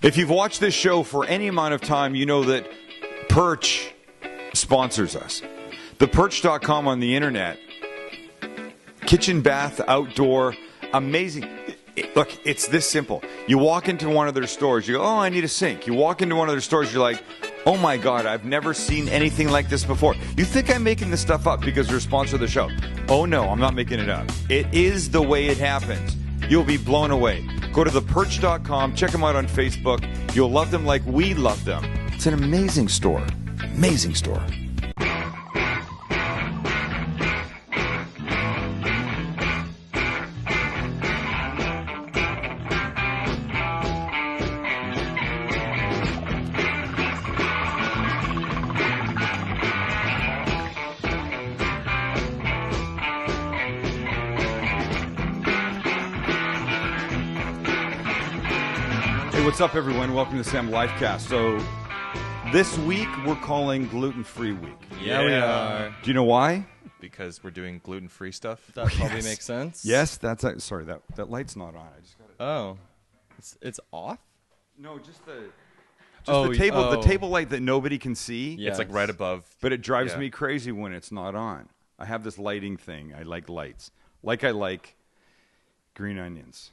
If you've watched this show for any amount of time, you know that Perch sponsors us. ThePerch.com on the internet. Kitchen, bath, outdoor, amazing. Look, it's this simple. You walk into one of their stores, you go, oh, I need a sink. You walk into one of their stores, you're like, oh my God, I've never seen anything like this before. You think I'm making this stuff up because they're a sponsor of the show. Oh no, I'm not making it up. It is the way it happens. You'll be blown away. Go to theperch.com, check them out on Facebook. You'll love them like we love them. It's an amazing store. Amazing store. What's up, everyone? Welcome to Sam Lifecast. So, this week we're calling Gluten-Free Week. Yeah, we are. Do you know why? Because we're doing gluten-free stuff. That probably makes sense. Yes, that's sorry. That light's not on. I just got it. Oh, it's off. No, just the table. The table light that nobody can see. Yeah, it's like right above. But it drives me crazy when it's not on. I have this lighting thing. I like lights. Like I like green onions.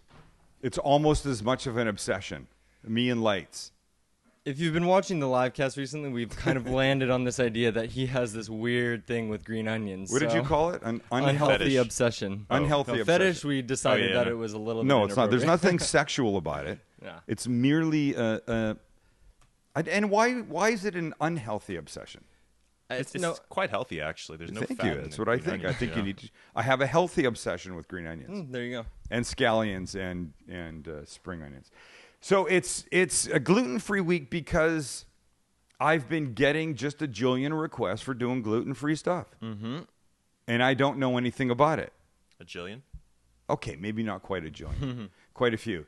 It's almost as much of an obsession. Me and lights. If you've been watching the live cast recently, we've kind of landed on this idea that he has this weird thing with green onions. What did you call it? An unhealthy obsession. Unhealthy obsession. Fetish, we decided that it was a little bit No, it's not. There's nothing sexual about it. Yeah. It's merely and why is it an unhealthy obsession? It's quite healthy, actually. There's no fat Thank you. That's what I think. Onions, I think you need to. I have a healthy obsession with green onions. There you go. And scallions and spring onions. So it's a gluten-free week because I've been getting just a jillion requests for doing gluten-free stuff. Mm-hmm. And I don't know anything about it. A jillion? Okay, maybe not quite a jillion. Quite a few.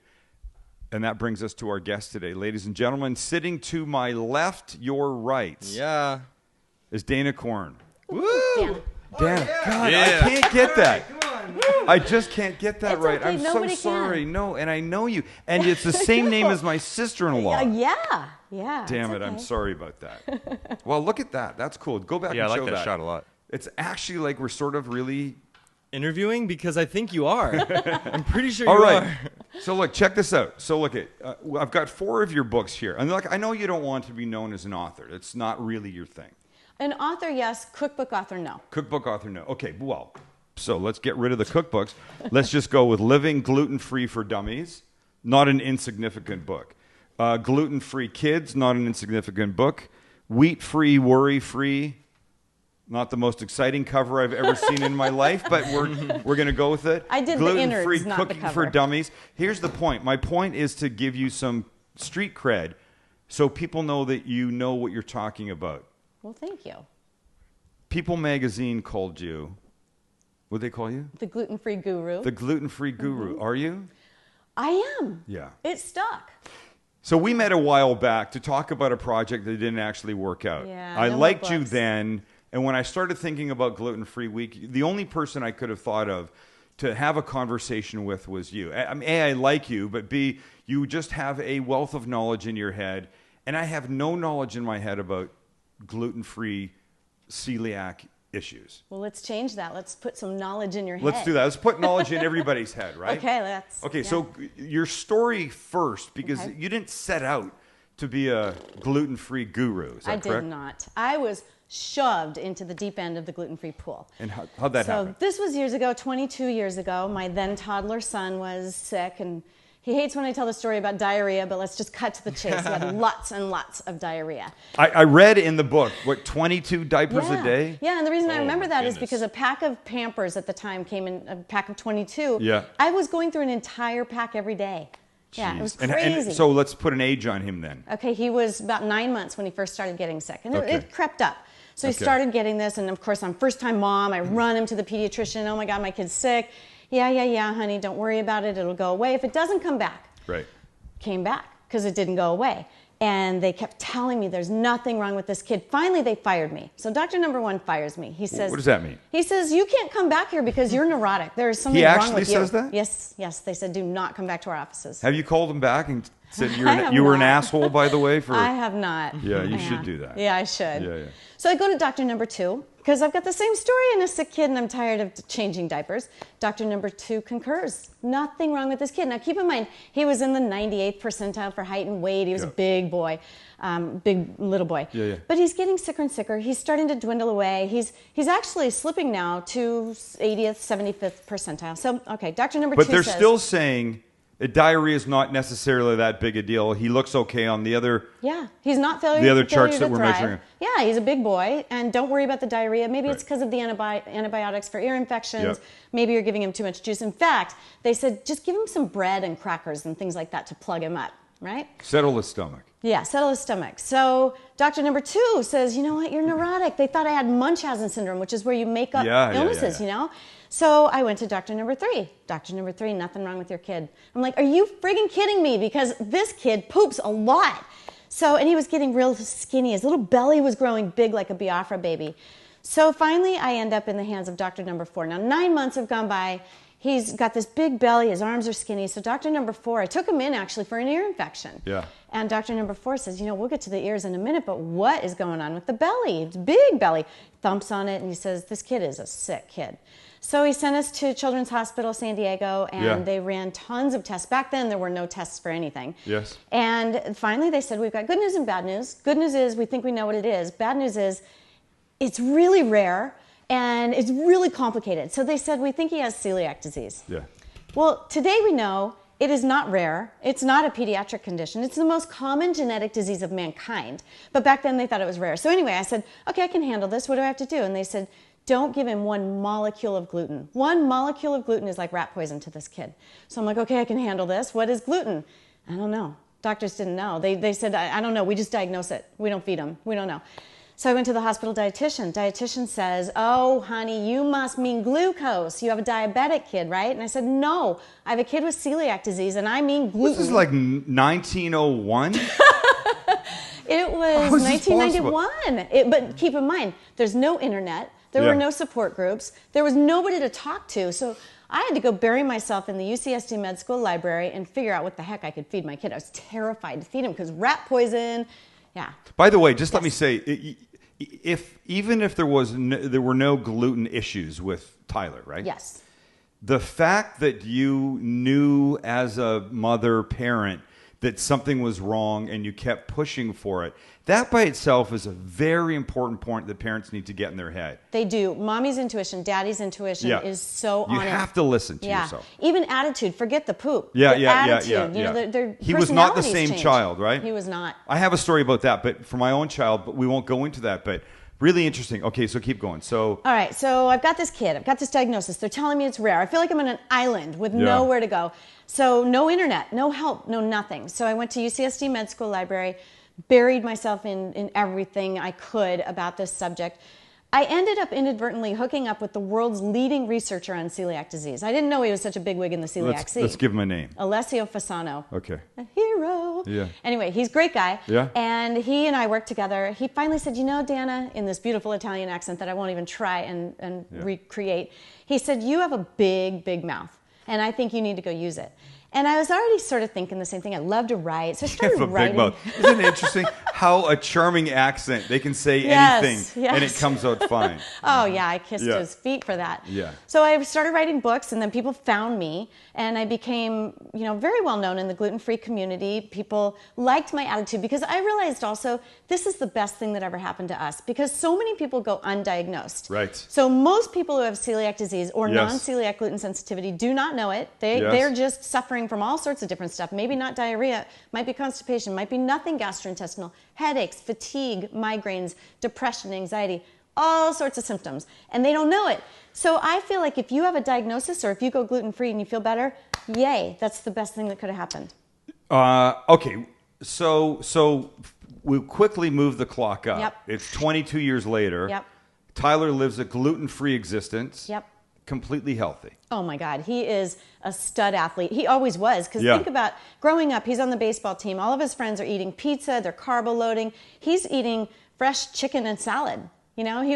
And that brings us to our guest today. Ladies and gentlemen, sitting to my left, your right, is Danna Korn. Woo! Danna, God, I can't get that. I just can't get that right. Okay. I'm Nobody so sorry. can. No, and I know you. And it's the same name as my sister-in-law. Yeah. Damn it, I'm sorry about that. Well, look at that. That's cool. Go back and show that. Yeah, I like that shot a lot. It's actually like we're sort of really... Interviewing? Because I think you are. I'm pretty sure All you right. are. So look, check this out. So look, I've got 4 of your books here. And look, I know you don't want to be known as an author. It's not really your thing. An author, yes. Cookbook author, no. Cookbook author, no. Okay, well... So let's get rid of the cookbooks. Let's just go with Living Gluten-Free for Dummies, not an insignificant book. Gluten-Free Kids, not an insignificant book. Wheat-Free, Worry-Free, not the most exciting cover I've ever seen in my life, but we're going to go with it. I did Gluten-Free the innards, not the Cooking cover. for Dummies. Here's the point. My point is to give you some street cred so people know that you know what you're talking about. Well, thank you. People Magazine called you... What'd they call you? The gluten-free guru. The gluten-free guru. Mm-hmm. Are you? I am. Yeah. It stuck. So we met a while back to talk about a project that didn't actually work out. Yeah, I no liked more you books. then, and when I started thinking about Gluten-Free Week, the only person I could have thought of to have a conversation with was you. A, I like you, but B, you just have a wealth of knowledge in your head, and I have no knowledge in my head about gluten-free celiac issues. Well, let's change that. Let's put some knowledge in your head. Let's do that. Let's put knowledge in everybody's head, right? Okay, let's. Okay, yeah. so your story first, because Okay. you didn't set out to be a gluten-free guru. Is that correct? I did not. I was shoved into the deep end of the gluten-free pool. And how'd that happen? So this was years ago, 22 years ago. My then toddler son was sick, and he hates when I tell the story about diarrhea, but let's just cut to the chase. He had lots and lots of diarrhea. I read in the book, 22 diapers a day? Yeah, and the reason I remember that is goodness. because a pack of Pampers at the time came in, a pack of 22. Yeah. I was going through an entire pack every day. Yeah, it was Jeez. crazy. And so let's put an age on him then. Okay, he was about 9 months when he first started getting sick, and Okay. it crept up. So he Okay. started getting this, and of course, I'm first-time mom. I run him to the pediatrician. Oh my God, my kid's sick. Yeah, honey, don't worry about it. It'll go away. If it doesn't come back, Right. came back because it didn't go away. And they kept telling me there's nothing wrong with this kid. Finally, they fired me. So doctor number 1 fires me. He says, What does that mean? He says, you can't come back here because you're neurotic. There's something He wrong actually with you. says that? Yes. They said, do not come back to our offices. Have you called him back and Said you were an asshole, by the way. I have not. Yeah, you should do that. Yeah, I should. Yeah. So I go to doctor number 2 because I've got the same story and a sick kid and I'm tired of changing diapers. Doctor number 2 concurs. Nothing wrong with this kid. Now keep in mind, he was in the 98th percentile for height and weight. He was a big boy, big little boy. Yeah. But he's getting sicker and sicker. He's starting to dwindle away. He's actually slipping now to 80th, 75th percentile. So, okay, doctor number 2 says... But they're still saying... Diarrhea is not necessarily that big a deal. He looks okay on the other. Yeah, he's not failure. The other charts failure that we're thrive. measuring. Yeah, he's a big boy, and don't worry about the diarrhea. Maybe it's because of the antibiotics for ear infections. Yep. Maybe you're giving him too much juice. In fact, they said just give him some bread and crackers and things like that to plug him up, right? Settle his stomach. Yeah, settle his stomach. So doctor number 2 says, you know what, you're neurotic. They thought I had Munchausen syndrome, which is where you make up illnesses, you know? So I went to doctor number 3. Doctor number 3, nothing wrong with your kid. I'm like, are you friggin' kidding me? Because this kid poops a lot. So, and he was getting real skinny. His little belly was growing big like a Biafra baby. So finally, I end up in the hands of doctor number 4. Now, 9 months have gone by. He's got this big belly. His arms are skinny. So doctor number 4, I took him in actually for an ear infection. Yeah. And doctor number 4 says, you know, we'll get to the ears in a minute, but what is going on with the belly? It's big belly. Thumps on it and he says, this kid is a sick kid. So he sent us to Children's Hospital San Diego, and they ran tons of tests. Back then, there were no tests for anything. Yes. And finally, they said, we've got good news and bad news. Good news is we think we know what it is. Bad news is it's really rare, and it's really complicated. So they said, we think he has celiac disease. Yeah. Well, today we know it is not rare. It's not a pediatric condition. It's the most common genetic disease of mankind. But back then, they thought it was rare. So anyway, I said, okay, I can handle this. What do I have to do? And they said, don't give him 1 molecule of gluten. 1 molecule of gluten is like rat poison to this kid. So I'm like, okay, I can handle this. What is gluten? I don't know. Doctors didn't know. They said, I don't know. We just diagnose it. We don't feed him. We don't know. So I went to the hospital dietitian. Dietitian says, oh, honey, you must mean glucose. You have a diabetic kid, right? And I said, no, I have a kid with celiac disease, and I mean gluten. This is like 1901? It was 1991. But keep in mind, there's no internet. There were no support groups. There was nobody to talk to. So I had to go bury myself in the UCSD Med School library and figure out what the heck I could feed my kid. I was terrified to feed him because rat poison. Yeah. By the way, just let me say, even if there were no gluten issues with Tyler, right? Yes. The fact that you knew as a mother, parent, that something was wrong and you kept pushing for it, that by itself is a very important point that parents need to get in their head. They do. Mommy's intuition, daddy's intuition is so on it. You have to listen to yourself. Even attitude. Forget the poop. Yeah. You know, their he was not the personalities same change. child, right? He was not. I have a story about that, but for my own child, but we won't go into that. But really interesting. Okay, so keep going. So all right, so I've got this kid. I've got this diagnosis. They're telling me it's rare. I feel like I'm on an island with nowhere to go. So no internet, no help, no nothing. So I went to UCSD Med School Library, buried myself in everything I could about this subject. I ended up inadvertently hooking up with the world's leading researcher on celiac disease. I didn't know he was such a bigwig in the celiac scene. Let's give him a name. Alessio Fasano. Okay. A hero. Yeah. Anyway, he's a great guy. Yeah. And he and I worked together. He finally said, you know, Danna, in this beautiful Italian accent that I won't even try and recreate, he said, you have a big, big mouth, and I think you need to go use it. And I was already sort of thinking the same thing. I love to write, so I started writing. Big mouth. Isn't it interesting how a charming accent, they can say anything and it comes out fine. Oh, yeah, I kissed his feet for that. Yeah. So I started writing books, and then people found me, and I became, you know, very well known in the gluten-free community. People liked my attitude because I realized also this is the best thing that ever happened to us because so many people go undiagnosed. Right. So most people who have celiac disease or non-celiac gluten sensitivity do not know it. They're just suffering from all sorts of different stuff. Maybe not diarrhea, might be constipation, might be nothing gastrointestinal, headaches, fatigue, migraines, depression, anxiety, all sorts of symptoms. And they don't know it. So I feel like if you have a diagnosis or if you go gluten-free and you feel better, yay, that's the best thing that could have happened. Okay, so we'll quickly move the clock up. Yep. It's 22 years later. Yep. Tyler lives a gluten-free existence. Yep. Completely healthy. Oh my God, he is a stud athlete. He always was, because think about growing up, he's on the baseball team. All of his friends are eating pizza, they're carbo loading. He's eating fresh chicken and salad. You know, he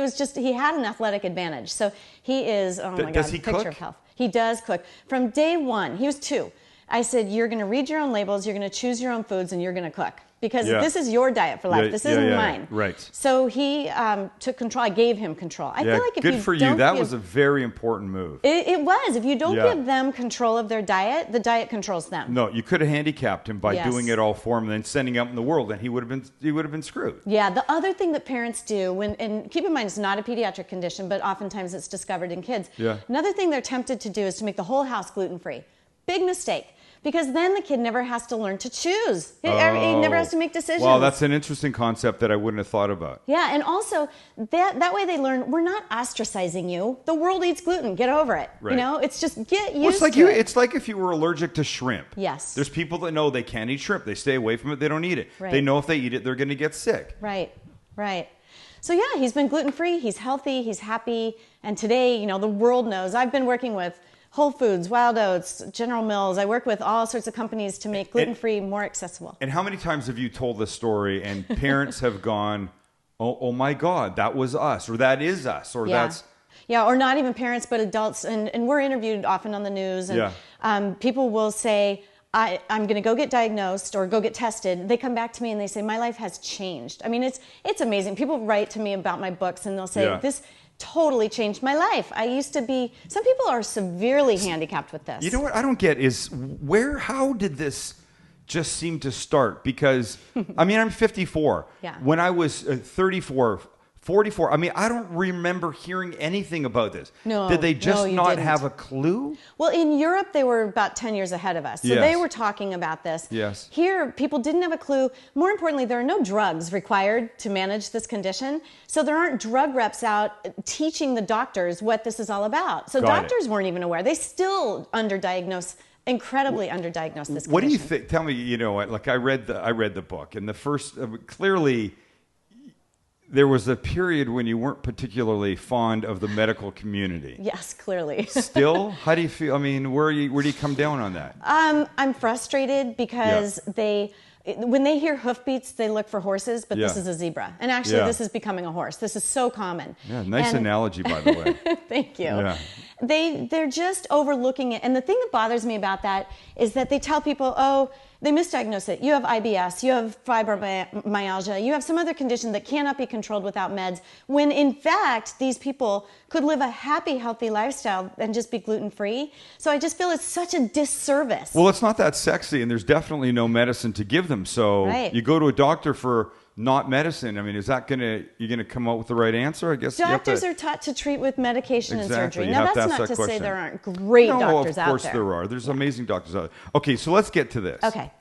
had an athletic advantage. So he is, oh my God, Does he picture cook? of health. He does cook. From day one, he was 2. I said, you're going to read your own labels, you're going to choose your own foods, and you're going to cook. Because this is your diet for life. This isn't mine. Right. So he took control. I gave him control. I feel like if good you for don't you. That give, was a very important move. It was. If you don't give them control of their diet, the diet controls them. No, you could have handicapped him by doing it all for him and then sending him out in the world, and he would have been screwed. Yeah. The other thing that parents do, and keep in mind it's not a pediatric condition, but oftentimes it's discovered in kids. Yeah. Another thing they're tempted to do is to make the whole house gluten-free. Big mistake. Because then the kid never has to learn to choose. He never has to make decisions. Well, that's an interesting concept that I wouldn't have thought about. Yeah, and also that way they learn we're not ostracizing you. The world eats gluten. Get over it. Right. You know, it's just get used to it. It's like if you were allergic to shrimp. Yes. There's people that know they can't eat shrimp. They stay away from it. They don't eat it. Right. They know if they eat it, they're going to get sick. Right. So yeah, he's been gluten-free. He's healthy. He's happy. And today, you know, the world knows. I've been working with Whole Foods, Wild Oats, General Mills. I work with all sorts of companies to make gluten-free more accessible. And how many times have you told this story and parents have gone, oh my God, that was us, or that is us, or that's... Yeah, or not even parents, but adults. And we're interviewed often on the news. And people will say, I'm going to go get diagnosed or go get tested. They come back to me and they say, my life has changed. I mean, it's amazing. People write to me about my books and they'll say, this totally changed my life. I used to be, some people are severely handicapped with this. You know what I don't get is how did this just seem to start? Because, I mean, I'm 54. Yeah. When I was 34, 44, I mean, I don't remember hearing anything about this. No. Did they just you not didn't. have a clue? Well, in Europe, they were about 10 years ahead of us. So they were talking about this. Yes. Here, people didn't have a clue. More importantly, there are no drugs required to manage this condition. So there aren't drug reps out teaching the doctors what this is all about. So doctors weren't even aware. They still incredibly underdiagnosed this condition. What do you think? Tell me, you know, like I read the book, and the first, clearly, there was a period when you weren't particularly fond of the medical community. Yes, clearly. Still? How do you feel? I mean, where do you come down on that? I'm frustrated because when they hear hoofbeats, they look for horses, but this is a zebra. And actually, this is becoming a horse. This is so common. Yeah, nice analogy, by the way. Thank you. Yeah. They're just overlooking it. And the thing that bothers me about that is that they tell people, oh, they misdiagnose it. You have IBS, you have fibromyalgia, you have some other condition that cannot be controlled without meds, when in fact, these people could live a happy, healthy lifestyle and just be gluten-free. So I just feel it's such a disservice. Well, it's not that sexy, and there's definitely no medicine to give them. So you go to a doctor for not medicine. I mean, is that you're gonna come up with the right answer? I guess doctors are taught to treat with medication and surgery. You now, that's not to say there aren't great doctors out there. Of course there are. There's amazing doctors out there. Okay, so let's get to this. Okay.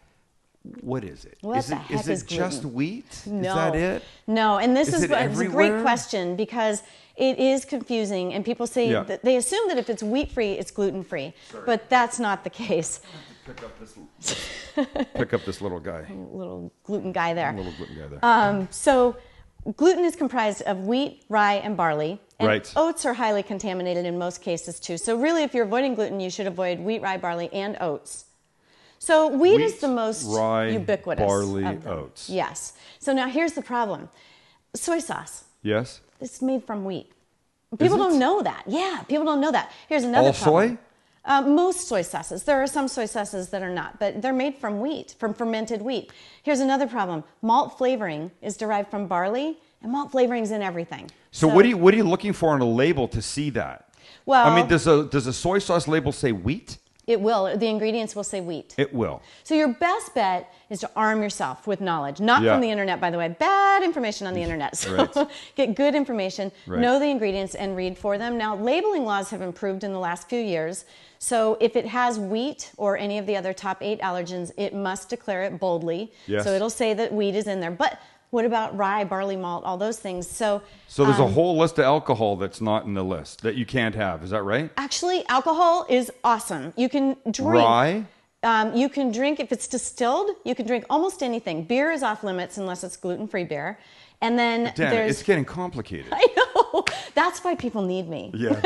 What is it? What the heck is gluten? Just wheat? No. Is that it? No, and this is a great question because it is confusing, and people say that they assume that if it's wheat-free, it's gluten-free, but that's not the case. Pick up this little guy. Little gluten guy there. Little gluten guy there. So gluten is comprised of wheat, rye, and barley. And oats are highly contaminated in most cases too. So really, if you're avoiding gluten, you should avoid wheat, rye, barley, and oats. So wheat is the most ubiquitous. Barley, oats. Yes. So now here's the problem. Soy sauce. Yes. It's made from wheat. People don't know that. Yeah, people don't know that. Here's another problem. All soy? Most soy sauces. There are some soy sauces that are not, but they're made from wheat, from fermented wheat. Here's another problem. Malt flavoring is derived from barley, and malt flavoring is in everything. So what are you looking for on a label to see that? Well, I mean, does a soy sauce label say wheat? It will. The ingredients will say wheat. It will. So your best bet is to arm yourself with knowledge. Not from the internet, by the way. Bad information on the internet. So get good information, know the ingredients, and read for them. Now, labeling laws have improved in the last few years. So if it has wheat or any of the other top 8 allergens, it must declare it boldly. Yes. So it'll say that wheat is in there. But what about rye, barley malt, all those things? So there's a whole list of alcohol that's not in the list that you can't have. Is that right? Actually, alcohol is awesome. You can drink. Rye? You can drink, if it's distilled, you can drink almost anything. Beer is off limits unless it's gluten-free beer. And then Danna, it's getting complicated. I know. That's why people need me. Yeah,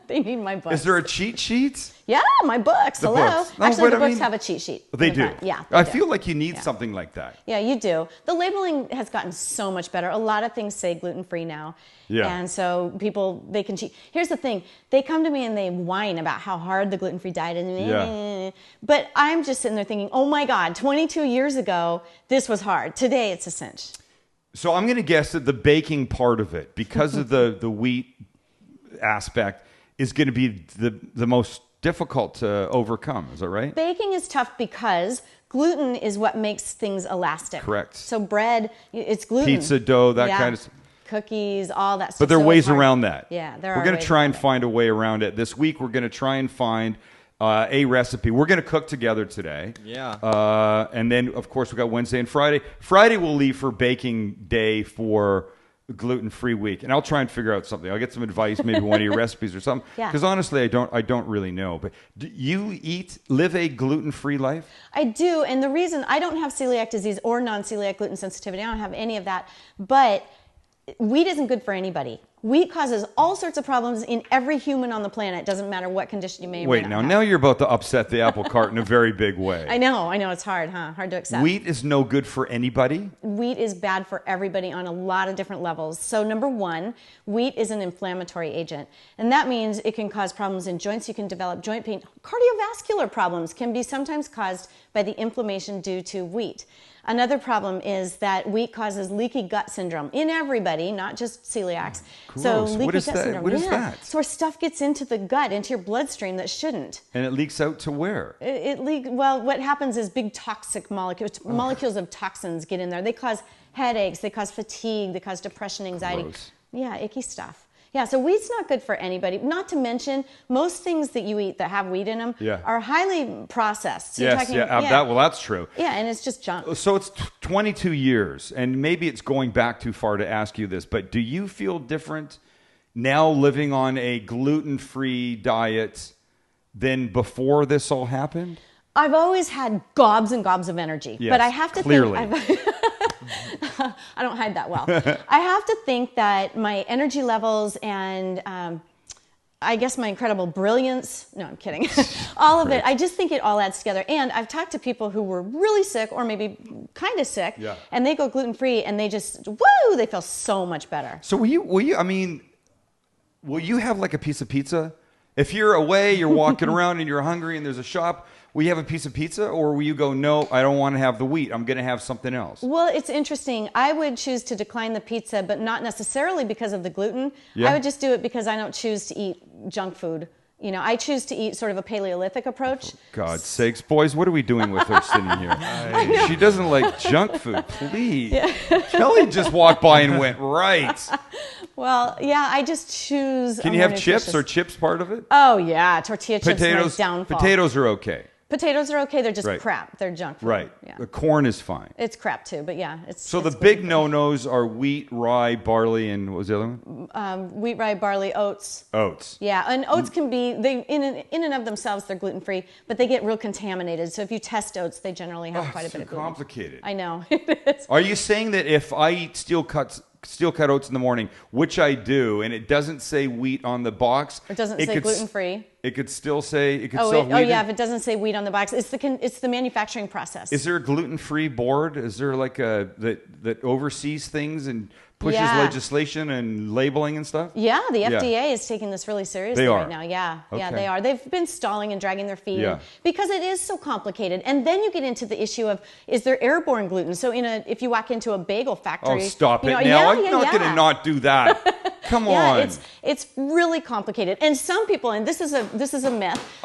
They need my books. Is there a cheat sheet? Yeah, my books. The Hello. books. No, Actually, but the I books mean, have a cheat sheet. They in the do. front. Yeah. I they do. feel like you need something like that. Yeah, you do. The labeling has gotten so much better. A lot of things say gluten-free now. Yeah. And so people, they can cheat. Here's the thing. They come to me and they whine about how hard the gluten-free diet is. Yeah. But I'm just sitting there thinking, oh my God, 22 years ago, this was hard. Today, it's a cinch. So I'm going to guess that the baking part of it, because of the wheat aspect, is going to be the most difficult to overcome. Is that right? Baking is tough because gluten is what makes things elastic. Correct. So bread, it's gluten. Pizza dough, that Yeah. kind of stuff. Cookies, all that stuff. But there are So ways it's hard. around that. Yeah, there are. We're going to ways try and around it. find a way around it. This week, we're going to try and find a recipe. We're going to cook together today. Yeah. And then, of course, we got Wednesday and Friday. Friday, we'll leave for baking day for gluten-free week, and I'll try and figure out something. I'll get some advice, maybe one of your recipes or something. Yeah. Because honestly, I don't really know. But do you live a gluten-free life? I do, and the reason I don't have celiac disease or non-celiac gluten sensitivity, I don't have any of that, but wheat isn't good for anybody. Wheat causes all sorts of problems in every human on the planet. Doesn't matter what condition you may or may Wait, not now, have. now you're about to upset the apple cart in a very big way. I know, it's hard, huh? Hard to accept. Wheat is no good for anybody? Wheat is bad for everybody on a lot of different levels. So number one, wheat is an inflammatory agent. And that means it can cause problems in joints. You can develop joint pain. Cardiovascular problems can be sometimes caused by the inflammation due to wheat. Another problem is that wheat causes leaky gut syndrome in everybody, not just celiacs. So Gross. leaky What is gut that? syndrome. What is yeah. that? So where stuff gets into the gut, into your bloodstream that shouldn't. And it leaks out to where? Well, what happens is big toxic molecules of toxins get in there. They cause headaches, they cause fatigue, they cause depression, anxiety. Gross. Yeah, icky stuff. Yeah, so wheat's not good for anybody. Not to mention, most things that you eat that have wheat in them are highly processed. So Yes, that's true. Yeah, and it's just junk. So it's 22 years, and maybe it's going back too far to ask you this, but do you feel different now living on a gluten-free diet than before this all happened? I've always had gobs and gobs of energy, Yes, but I have to clearly. think... I don't hide that well. I have to think that my energy levels and I guess my incredible brilliance, no, I'm kidding, all of it, I just think it all adds together. And I've talked to people who were really sick or maybe kind of sick, and they go gluten-free and they just, woo, they feel so much better. So will you have like a piece of pizza? If you're away, you're walking around and you're hungry and there's a shop, will you have a piece of pizza, or will you go, no, I don't want to have the wheat, I'm going to have something else? Well, it's interesting. I would choose to decline the pizza, but not necessarily because of the gluten. Yeah. I would just do it because I don't choose to eat junk food. You know, I choose to eat sort of a Paleolithic approach. God's sakes, boys, what are we doing with her sitting here? She doesn't like junk food, please. Yeah. Kelly just walked by and went, right. Well, yeah, I just choose. Can you have chips? Are chips part of it? Oh, yeah, tortilla chips are my downfall. Potatoes are okay. Potatoes are okay. They're just crap. They're junk food. Right. Yeah. The corn is fine. It's crap too, but yeah, it's. So it's the big no-nos are wheat, rye, barley, and what was the other one? Wheat, rye, barley, oats. Oats. Yeah, and oats can be in and of themselves they're gluten free, but they get real contaminated. So if you test oats, they generally have quite a bit of gluten. Complicated. I know. It is. Are you saying that if I eat steel cut oats in the morning, which I do, and it doesn't say wheat on the box, It doesn't say gluten free. It could still say it could Oh, still. yeah, if it doesn't say wheat on the box, it's the manufacturing process. Is there a gluten-free board? Is there like a that oversees things and pushes legislation and labeling and stuff? Yeah, the FDA is taking this really seriously right now. Yeah, okay. they are. They've been stalling and dragging their feet because it is so complicated. And then you get into the issue of, is there airborne gluten? So if you walk into a bagel factory, oh, stop it now! I'm not going to not do that. Come on. It's really complicated. And some people, and this is a myth.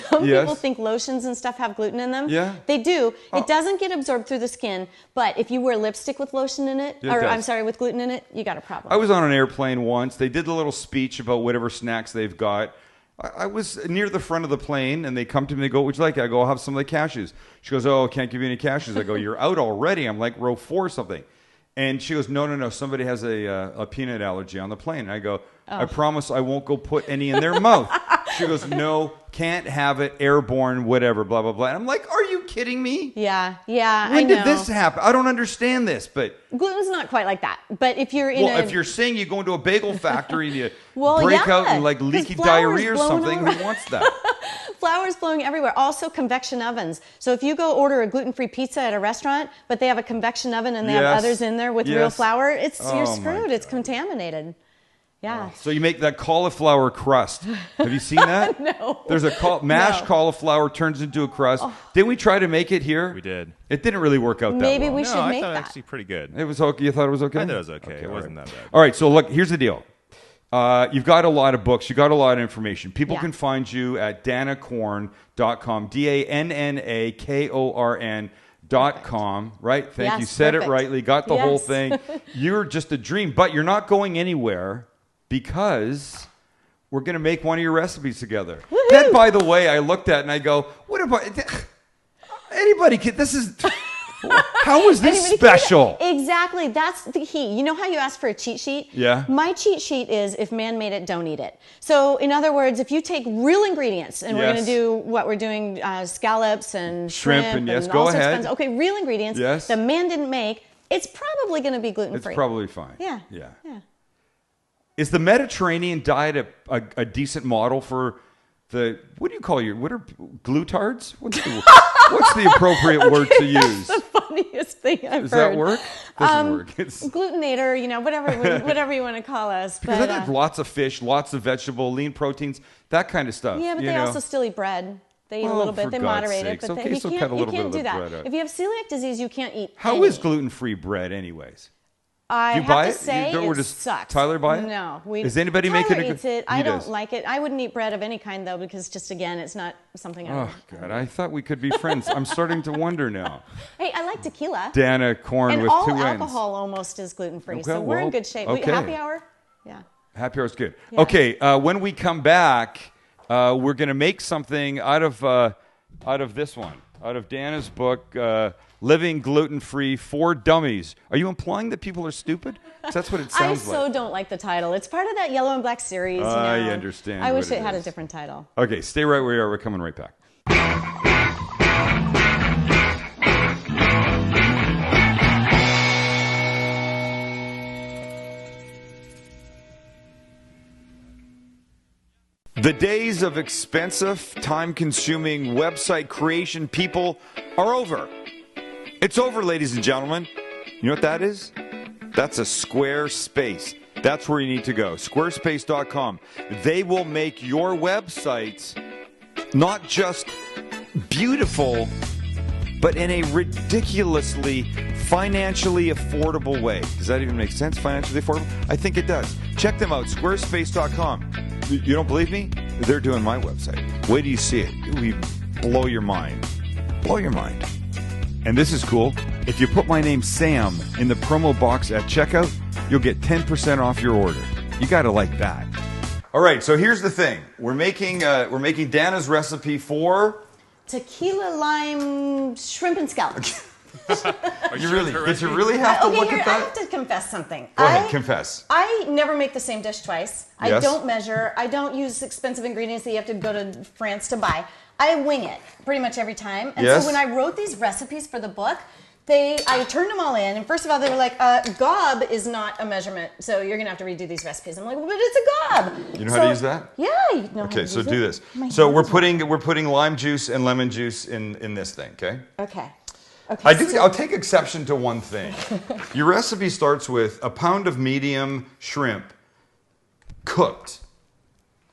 Some people think lotions and stuff have gluten in them. Yeah, they do. It doesn't get absorbed through the skin, but if you wear lipstick with lotion in it, with gluten in it, you got a problem. I was on an airplane once. They did the little speech about whatever snacks they've got. I was near the front of the plane, and they come to me and they go, "What'd you like?" I go, "I'll have some of the cashews." She goes, "Oh, I can't give you any cashews." I go, "You're out already." I'm like row 4 or something. And she goes, no, somebody has a peanut allergy on the plane. And I go, I promise I won't go put any in their mouth. She goes, no, can't have it, airborne, whatever, blah, blah, blah. And I'm like, are you kidding me? Yeah, I know. When did this happen? I don't understand this, but... Gluten's not quite like that. But if you're in if you're saying you go into a bagel factory and you Well, break yeah, out in like leaky 'cause flour's diarrhea or blown something, over. who wants that? Flour's flowing everywhere. Also, convection ovens. So if you go order a gluten-free pizza at a restaurant, but they have a convection oven and they have others in there with real flour, you're screwed. It's contaminated. Yeah. So you make that cauliflower crust. Have you seen that? No. There's a mashed cauliflower turns into a crust. Didn't we try to make it here? We did. It didn't really work out that well. Maybe we should I make thought it that. was actually pretty good. It was okay. You thought it was okay? I thought it was okay. It wasn't that bad. All right. So look, here's the deal. You've got a lot of books. You've got a lot of information. People can find you at dannakorn.com. DANNAKORN.com. Right? Thank you. Said it rightly. Got the whole thing. You're just a dream. But you're not going anywhere because we're going to make one of your recipes together. Woo-hoo! Then, by the way, I looked at it and I go, what about... Anybody can... This is... How is this special? Exactly. That's the key. You know how you asked for a cheat sheet? Yeah. My cheat sheet is if man made it, don't eat it. So in other words, if you take real ingredients, and we're going to do what we're doing, scallops and shrimp and yes, all go sorts of ahead. fun- okay, real ingredients that man didn't make, it's probably going to be gluten-free. It's probably fine. Yeah. Is the Mediterranean diet a decent model for the, what do you call what are glutards? What's the appropriate word to use? The funniest thing I've heard. Does that work? Doesn't work. It's glutenator, whatever you want to call us. because But, I have lots of fish, lots of vegetable, lean proteins, that kind of stuff. yeah, but they also still eat bread. They eat a little bit. They moderate it, but okay, so cut a little bit of the bread out. If you have celiac disease, you can't eat. How is gluten-free bread, anyways? I Do you have buy to it? say Does sucks. Tyler buy it? No. Is anybody Tyler making eats it. I He don't does. like it. I wouldn't eat bread of any kind, though, because just, again, it's not something I Oh, God. I thought we could be friends. I'm starting to wonder now. Hey, I like tequila. Danna Korn and with all 2 N's. alcohol almost is gluten-free, so we're in good shape. Okay. Happy hour? Yeah. Happy hour's good. Yeah. Okay, when we come back, we're going to make something out of this one, out of Danna's book, Living Gluten-Free for Dummies. Are you implying that people are stupid? 'Cause that's what it sounds like. I don't like the title. It's part of that yellow and black series. I understand I wish what it had a is. different title. Okay, stay right where you are. We're coming right back. The days of expensive, time-consuming website creation people are over. It's over, ladies and gentlemen. You know what that is? That's a Squarespace. That's where you need to go. Squarespace.com. They will make your websites not just beautiful, but in a ridiculously financially affordable way. Does that even make sense? Financially affordable? I think it does. Check them out. Squarespace.com. You don't believe me? They're doing my website. Wait till you see it. It will blow your mind. Blow your mind. And this is cool. If you put my name Sam in the promo box at checkout, you'll get 10% off your order. You got to like that. All right, so here's the thing. We're making Danna's recipe for Tequila, lime, shrimp, and scallops. Did you really have to look at I that? have to confess something. Go ahead, confess. I never make the same dish twice. I Yes. don't measure. I don't use expensive ingredients that you have to go to France to buy. I wing it pretty much every time. And Yes. so when I wrote these recipes for the book, I turned them all in, and first of all, they were like, gob is not a measurement, so you're going to have to redo these recipes. I'm like, well, but it's a gob. You know how to use that? Yeah, you know how to Okay, use so it. do this. My So we're hands putting lime juice and lemon juice in this thing, okay? Okay. I'll take exception to one thing. Your recipe starts with a pound of medium shrimp, cooked,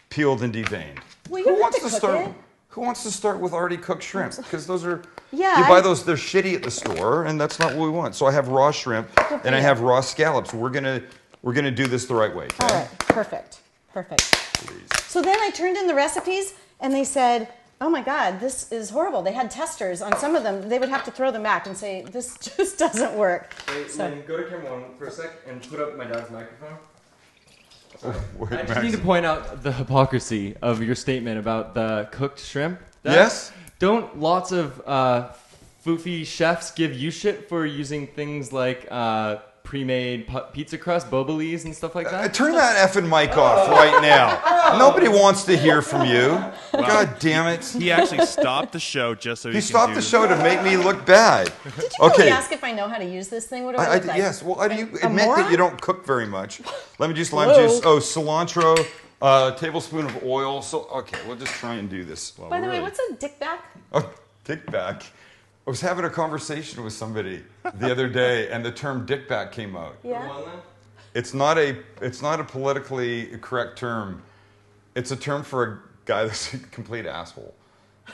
peeled and deveined. Well, you don't have to cook it. Who wants to start with already cooked shrimp? Because those are you Yeah, buy those, they're shitty at the store, and that's not what we want. So I have raw shrimp and I have raw scallops. We're gonna do this the right way. Okay? All right, perfect. Please. So then I turned in the recipes, and they said, oh my God, this is horrible. They had testers on some of them. They would have to throw them back and say, this just doesn't work. Wait, So- go to camera one for a sec and put up my dad's microphone. Wait, I just Max. need to point out the hypocrisy of your statement about the cooked shrimp. Yes? Don't lots of foofy chefs give you shit for using things like pre-made pizza crust, bobalis and stuff like that. Turn that effing mic off right now. Nobody wants to hear from you. God damn it. He actually stopped the show just so He stopped the show to make me look bad. Did you really ask if I know how to use this thing? What do I look like? Yes. Well, you admit that you don't cook very much. Lemon juice, lime juice. Oh, cilantro. Tablespoon of oil. So okay, we'll just try and do this. By the way, what's a dick back? Oh, dick back. I was having a conversation with somebody the other day, and the term dick back came out. Yeah. It's not a politically correct term. It's a term for a guy that's a complete asshole.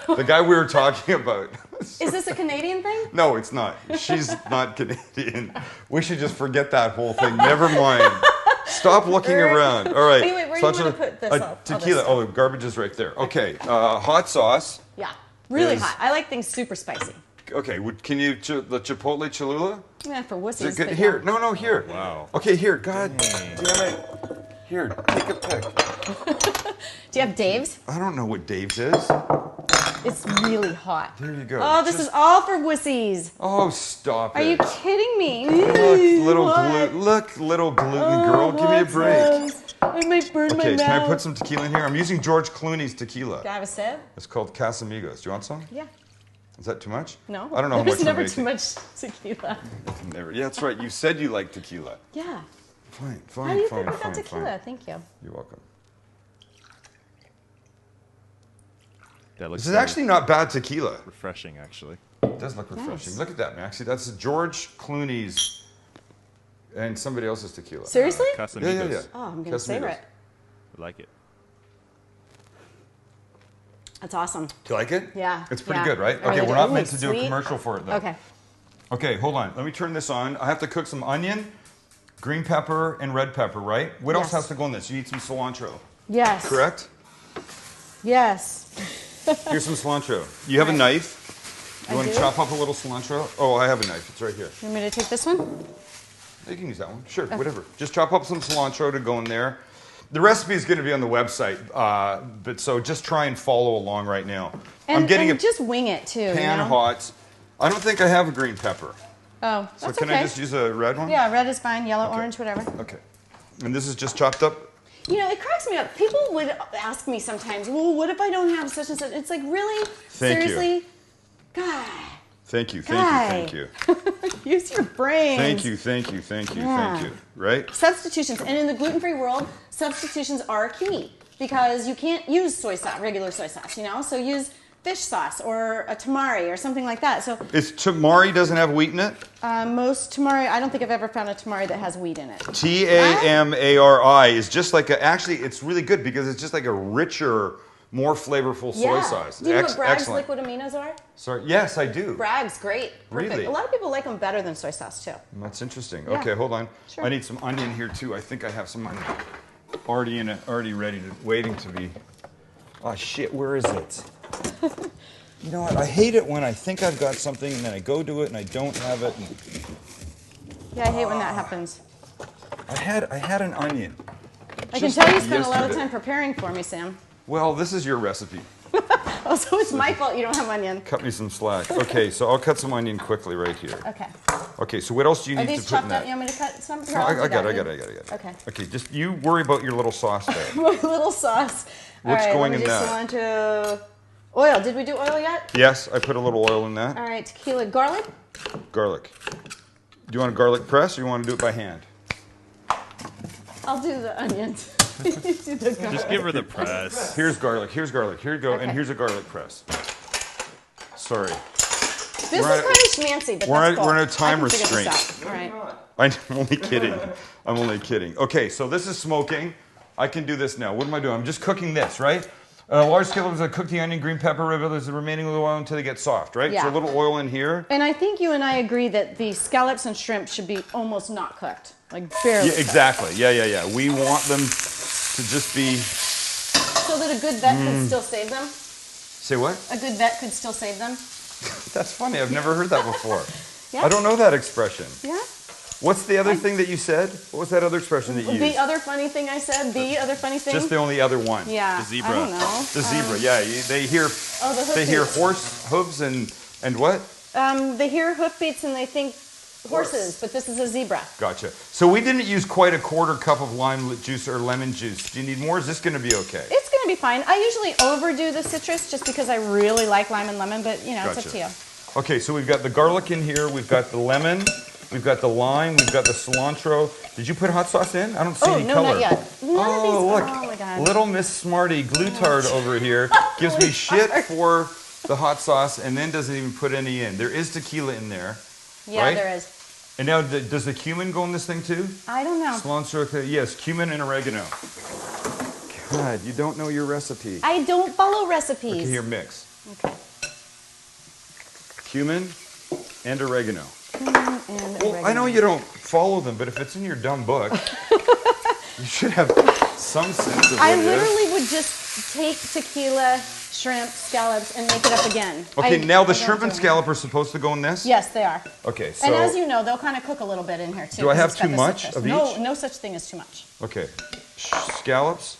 The guy we were talking about. Is this a Canadian thing? No, it's not. She's not Canadian. We should just forget that whole thing. Never mind. Stop looking around. All right. Wait, where do you want to put this up? Tequila. Oh, the garbage is right there. Okay. Hot sauce. Yeah. Really hot. I like things super spicy. Okay. Can you the Chipotle Cholula? Yeah, for wussies. Is it good? Here. Yeah. No, here. Wow. Okay, here. God damn it. Here, take a pic. Do you have Dave's? I don't know what Dave's is. It's really hot. There you go. Oh, this is all for wussies. Oh, stop it. Are you kidding me? Look, little gluten girl. Give me a break. I might burn my mouth. Okay, can I put some tequila in here? I'm using George Clooney's tequila. Can I have a sip? It's called Casamigos. Do you want some? Yeah. Is that too much? No. I don't know how There's much never I'm too much tequila. Never. Yeah, that's right. You said you like tequila. Yeah. Fine. How do you feel about tequila? Thank you. You're welcome. That looks This is actually not bad tequila. refreshing, actually. It does look refreshing. Nice. Look at that, Maxie. That's George Clooney's and somebody else's tequila. Seriously? Casamigos. Yeah. Oh, I'm gonna savor it. I like it. That's awesome. Do you like it? Yeah. It's pretty yeah. good, right? I Okay, like we're it. not Ooh, meant to do a sweet. commercial for it, though. Okay. Okay, hold on. Let me turn this on. I have to cook some onion, green pepper, and red pepper, right? What else Yes. has to go in this? You need some cilantro, Yes. correct? Yes. Here's some cilantro. You have a knife. You I want to do. chop up a little cilantro? Oh, I have a knife. It's right here. You want me to take this one? You can use that one. Sure, whatever. Just chop up some cilantro to go in there. The recipe is going to be on the website, but so just try and follow along right now. And, I'm getting and just wing it too. pan you know? hot. I don't think I have a green pepper. Oh, So that's can okay. I just use a red one? Yeah, red is fine. Yellow, orange, whatever. Okay. And this is just chopped up? You know, it cracks me up. People would ask me sometimes, well, what if I don't have such and such? It's like, really? Thank you. Seriously? Guy. Thank you. Guy. Use your brain. Thank you. Yeah. Right? Substitutions. And in the gluten-free world, substitutions are key because you can't use soy sauce, regular soy sauce, you know? So use fish sauce or a tamari or something like that. So Is tamari doesn't have wheat in it? most tamari, I don't think I've ever found a tamari that has wheat in it. Tamari is just like actually, it's really good because it's just like a richer, more flavorful soy sauce. Do you know what Bragg's Excellent. liquid aminos are? Sorry. Yes, I do. Bragg's great. Perfect. Really? A lot of people like them better than soy sauce too. That's interesting. Yeah. Okay, hold on. Sure. I need some onion here too. I think I have some onion already in it, already ready to, waiting to be. Oh shit, where is it? You know what? I hate it when I think I've got something and then I go to it and I don't have it. And Yeah, I hate when that happens. I had an onion. I can just tell you spent a lot of yesterday. time preparing for me, Sam. Well, this is your recipe. Also, it's my fault you don't have onion. Cut me some slack. Okay, so I'll cut some onion quickly right here. Okay. Okay, so what else do you Are need these to put in chopped up? that? You want me to cut some? No, I got it. Okay. Okay, just you worry about your little sauce there. My little sauce. What's All right, going let me in do that? cilantro. Oil. Did we do oil yet? Yes, I put a little oil in that. All right, tequila. Garlic? Garlic. Do you want a garlic press or you want to do it by hand? I'll do the onions. You do the garlic. Just give her the press. Here's garlic. Here you go. Okay. And here's a garlic press. Sorry. This we're is at- kind of schmancy, but we're that's at- cool. we're in a time I can figure this restraint. out. All right. I'm only kidding. I'm only kidding. Okay, so this is smoking. I can do this now. What am I doing? I'm just cooking this, right? Large scallops, I cook the onion, green pepper, there's the remaining oil until they get soft, right? Yeah. So a little oil in here. And I think you and I agree that the scallops and shrimp should be almost not cooked. Like barely Yeah, cooked. exactly. Yeah. We want them to just be. So that a good vet could still save them? Say what? A good vet could still save them? That's funny. I've never heard that before. Yeah. I don't know that expression. Yeah? What's the other thing that you said? What was that other expression that you used? The other funny thing I said, the other funny thing? Just the only other one. Yeah. The zebra. I don't know. The zebra. Yeah. They hear. Oh, the hoof They hear beats. horse hooves and what? They hear hoof beats and they think horses, but this is a zebra. Gotcha. So we didn't use quite a quarter cup of lime juice or lemon juice. Do you need more? Is this going to be okay? It's going to be fine. I usually overdo the citrus just because I really like lime and lemon, but it's up to you. Okay, so we've got the garlic in here. We've got the lemon. We've got the lime. We've got the cilantro. Did you put hot sauce in? I don't see any color. Oh, no, not yet. None of these. Look. Oh, my God. Little Miss Smarty Glutard over here gives me shit for the hot sauce and then doesn't even put any in. There is tequila in there. Yeah, right? there is. And now, does the cumin go in this thing too? I don't know. Cilantro, yes, cumin and oregano. God, you don't know your recipe. I don't follow recipes. Okay, here, mix. Okay. Cumin and oregano. And Well, I know you don't follow them, but if it's in your dumb book, you should have some sense of I what it is. literally would just take tequila, shrimp, scallops, and make it up again. Okay, now the I don't shrimp and do scallop are supposed to go in this? Yes, they are. Okay, so... And as you know, they'll kind of cook a little bit in here too. Do I 'cause have it's got too the much citrus. of No, each? no such thing as too much. Okay, scallops,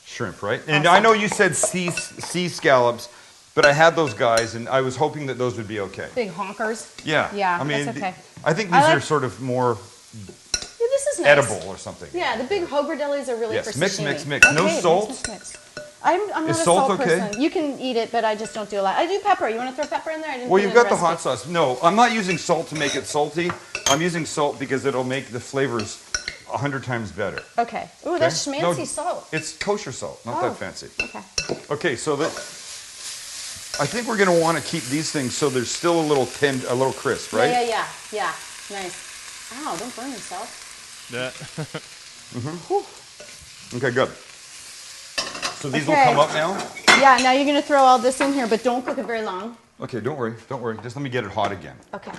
shrimp, right? And I know you said sea scallops, but I had those guys, and I was hoping that those would be okay. Big honkers. Yeah. Yeah, I mean, that's okay. I think these I are like- sort of more Yeah, this is nice. edible or something. Yeah, the big hogardellis are really Yes, for mix, sashimi. mix, mix. No Okay, salt? Mix. I'm not Is a salt salt okay? person. You can eat it, but I just don't do a lot. I do pepper. You want to throw pepper in there? I didn't Well, put it you've in got the hot recipe. sauce. No, I'm not using salt to make it salty. I'm using salt because it'll make the flavors 100 times better. Okay. Ooh, that's Okay? schmancy No, salt. It's kosher salt, not Oh. that fancy. Okay. Okay, so I think we're going to want to keep these things so there's still a little crisp, right? Yeah. Nice. Ow, don't burn yourself. Yeah. Okay, good. So these will Okay. come up now? Yeah, now you're going to throw all this in here, but don't cook it very long. Okay, don't worry. Just let me get it hot again. Okay.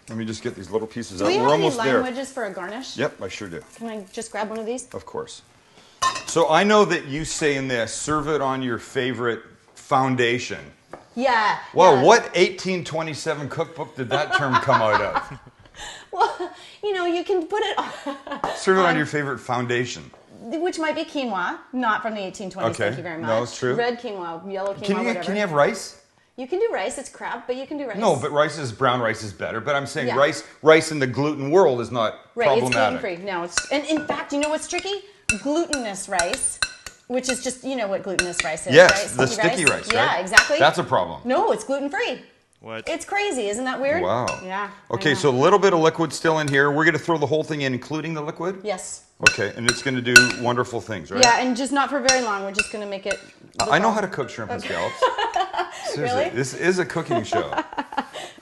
Let me just get these little pieces Do out. we We're have any almost lime there. wedges for a garnish? Yep, I sure do. Can I just grab one of these? Of course. So I know that you say in this, serve it on your favorite foundation. Yeah. Well, yeah. what 1827 cookbook did that term come out of? Well, you can put it on, Serve it on your favorite foundation. which might be quinoa, not from the 1820s. Okay. Thank you very much. No, it's true. Red quinoa, yellow quinoa, whatever. Can you have rice? You can do rice. It's crap, but you can do rice. No, but brown rice is better. But I'm saying Yeah. rice in the gluten world is not Right, it's problematic. gluten-free. No, and in fact, you know what's tricky? Glutinous rice, which is just, you know what glutinous rice is, Yes, right? the sticky rice, right? Yeah, exactly. That's a problem. No, it's gluten-free. What? It's crazy. Isn't that weird? Wow. Yeah. I Okay, know. so a little bit of liquid still in here. We're going to throw the whole thing in, including the liquid? Yes. Okay, and it's going to do wonderful things, right? Yeah, and just not for very long. We're just going to make it. I know how to cook shrimp and scallops. Seriously, Really? this is a cooking show.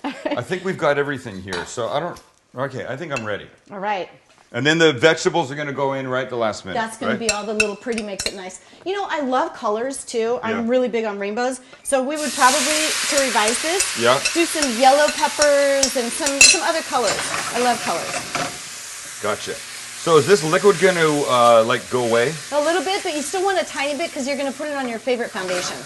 I think we've got everything here, so okay, I think I'm ready. All right. And then the vegetables are going to go in right the last minute. That's going right? to be all the little pretty makes it nice. I love colors too. I'm Yeah. really big on rainbows. So we would probably, to revise this, Yeah. do some yellow peppers and some other colors. I love colors. Gotcha. So is this liquid going to go away? A little bit, but you still want a tiny bit because you're going to put it on your favorite foundation.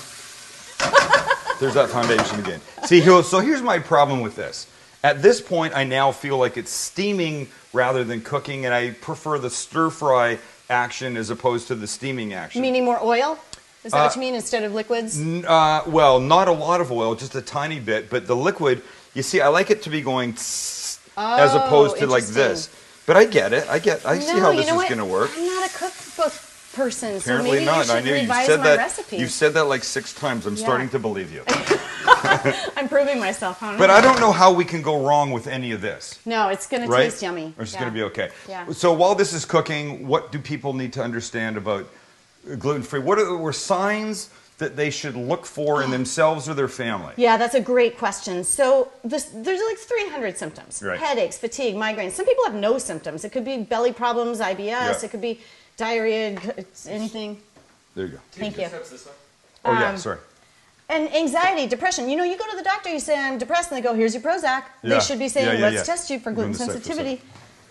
There's that foundation again. See, so here's my problem with this. At this point, I now feel like it's steaming rather than cooking, and I prefer the stir-fry action as opposed to the steaming action. Meaning more oil? Is that what you mean instead of liquids? Well, not a lot of oil, just a tiny bit. But the liquid, you see, I like it to be going tss, as opposed to like this. But I get it. I see how this is going to work. I'm not a cookbook person, so Apparently maybe not. I I should knew you revise said my that. recipe. You've said that like 6 times. I'm starting to believe you. I'm proving myself. Huh? But I don't know how we can go wrong with any of this. No, it's going to Right? taste yummy. Or it's going to be okay. Yeah. So while this is cooking, what do people need to understand about gluten-free? What were signs that they should look for in themselves or their family? Yeah, that's a great question. So there's like 300 symptoms. Right. Headaches, fatigue, migraines. Some people have no symptoms. It could be belly problems, IBS. Yeah. It could be diarrhea, anything. There you go. Thank you. Oh, yeah, sorry. And anxiety, depression. You go to the doctor, you say, I'm depressed, and they go, here's your Prozac. Yeah. They should be saying, Yeah, let's test you for gluten Gluten sensitivity.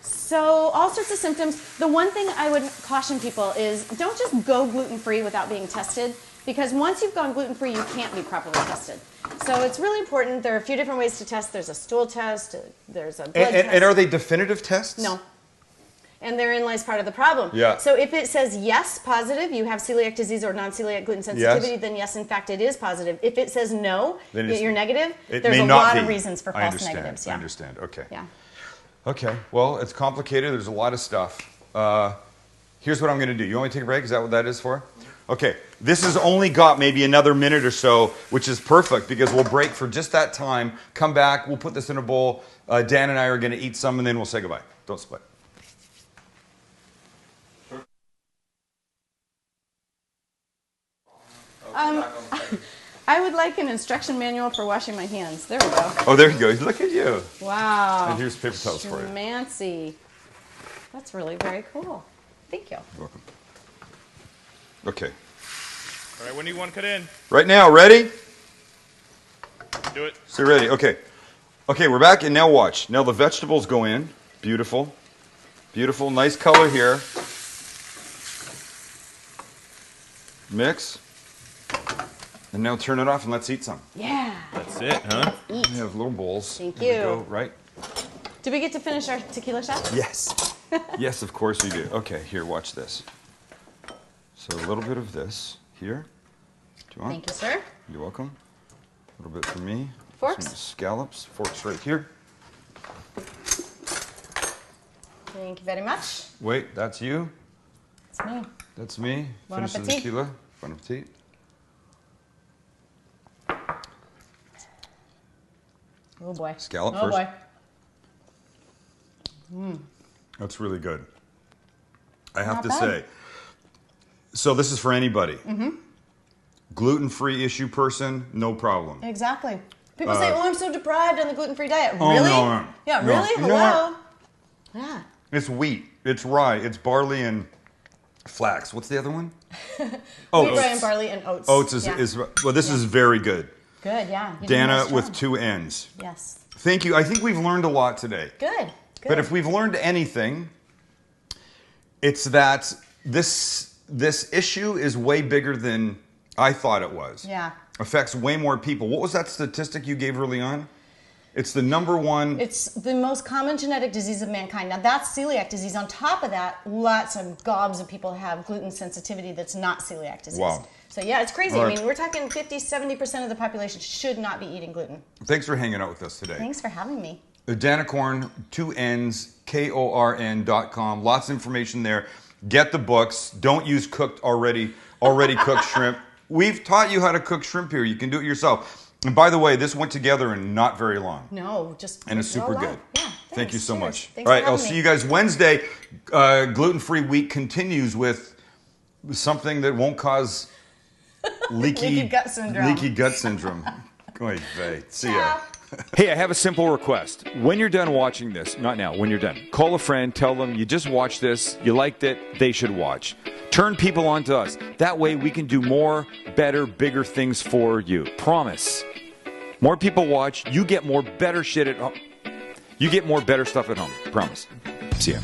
So all sorts of symptoms. The one thing I would caution people is don't just go gluten-free without being tested, because once you've gone gluten-free, you can't be properly tested. So it's really important. There are a few different ways to test. There's a stool test. There's a blood test. And are they definitive tests? No. And therein lies part of the problem. Yeah. So if it says yes, positive, you have celiac disease or non-celiac gluten sensitivity, then yes, in fact, it is positive. If it says no, Then that you're negative, It there's may a not lot be. of reasons for I false understand. negatives. I Yeah. understand. Okay. Yeah. Okay, well, it's complicated. There's a lot of stuff. Here's what I'm going to do. You want me to take a break? Is that what that is for? Okay, this has only got maybe another minute or so, which is perfect because we'll break for just that time, come back, we'll put this in a bowl. Dan and I are going to eat some, and then we'll say goodbye. Don't split. I would like an instruction manual for washing my hands. There we go. Oh, there you go. Look at you. Wow. And here's paper towels for you. Schmancy. That's really very cool. Thank you. You're welcome. Okay. All right, when do you want to cut in? Right now, ready? Do it. Stay ready. Okay. Okay, we're back, and now watch. Now the vegetables go in. Beautiful. Beautiful. Nice color here. Mix. And now turn it off and let's eat some. Yeah. That's it, huh? We have little bowls. Thank There we you. go, right? Did we get to finish our tequila shot? Yes. Yes, of course we do. Okay, here, watch this. So a little bit of this here. Do you want? Thank you, sir. You're welcome. A little bit for me. Forks? Some scallops. Forks right here. Thank you very much. Wait, that's you? It's me. That's me. Bon Finish the appetit. tequila. Bon appetit. Oh boy. Scallop oh first. boy. That's really good. I have Not to bad. say. So this is for anybody. Gluten-free issue person, no problem. Exactly. People say, "Oh, I'm so deprived on the gluten-free diet." Oh, Really? no. Yeah, No. really? You know Hello. Yeah. It's wheat, it's rye, it's barley and flax. What's the other one? Wheat, rye, and barley, and oats. Oats is, Yeah. well, this is very good. Good. Yeah. You did Danna nice with job. 2 N's. Yes. Thank you. I think we've learned a lot today. Good. Good. But if we've learned anything, it's that this issue is way bigger than I thought it was. Yeah. Affects way more people. What was that statistic you gave early on? It's the number one. It's the most common genetic disease of mankind. Now that's celiac disease. On top of that, lots of gobs of people have gluten sensitivity that's not celiac disease. Wow. So yeah, it's crazy. All I right. mean, we're talking 50-70% of the population should not be eating gluten. Thanks for hanging out with us today. Thanks for having me. Danna Korn, 2 N's, KORN.com. Lots of information there. Get the books. Don't use already cooked shrimp. We've taught you how to cook shrimp here. You can do it yourself. And by the way, this went together in not very long. No, just And it's super roll good. out. Yeah. Thank you thanks. so Cheers. much. Thanks All right, for I'll having see me. you guys Wednesday. Gluten-free week continues with something that won't cause leaky gut syndrome. Leaky gut syndrome. Oy vey. See ya. Hey, I have a simple request. When you're done watching this, not now, when you're done, call a friend, tell them you just watched this, you liked it, they should watch. Turn people on to us. That way we can do more, better, bigger things for you. Promise. More people watch, you get more better shit at home. You get more better stuff at home. Promise. See ya.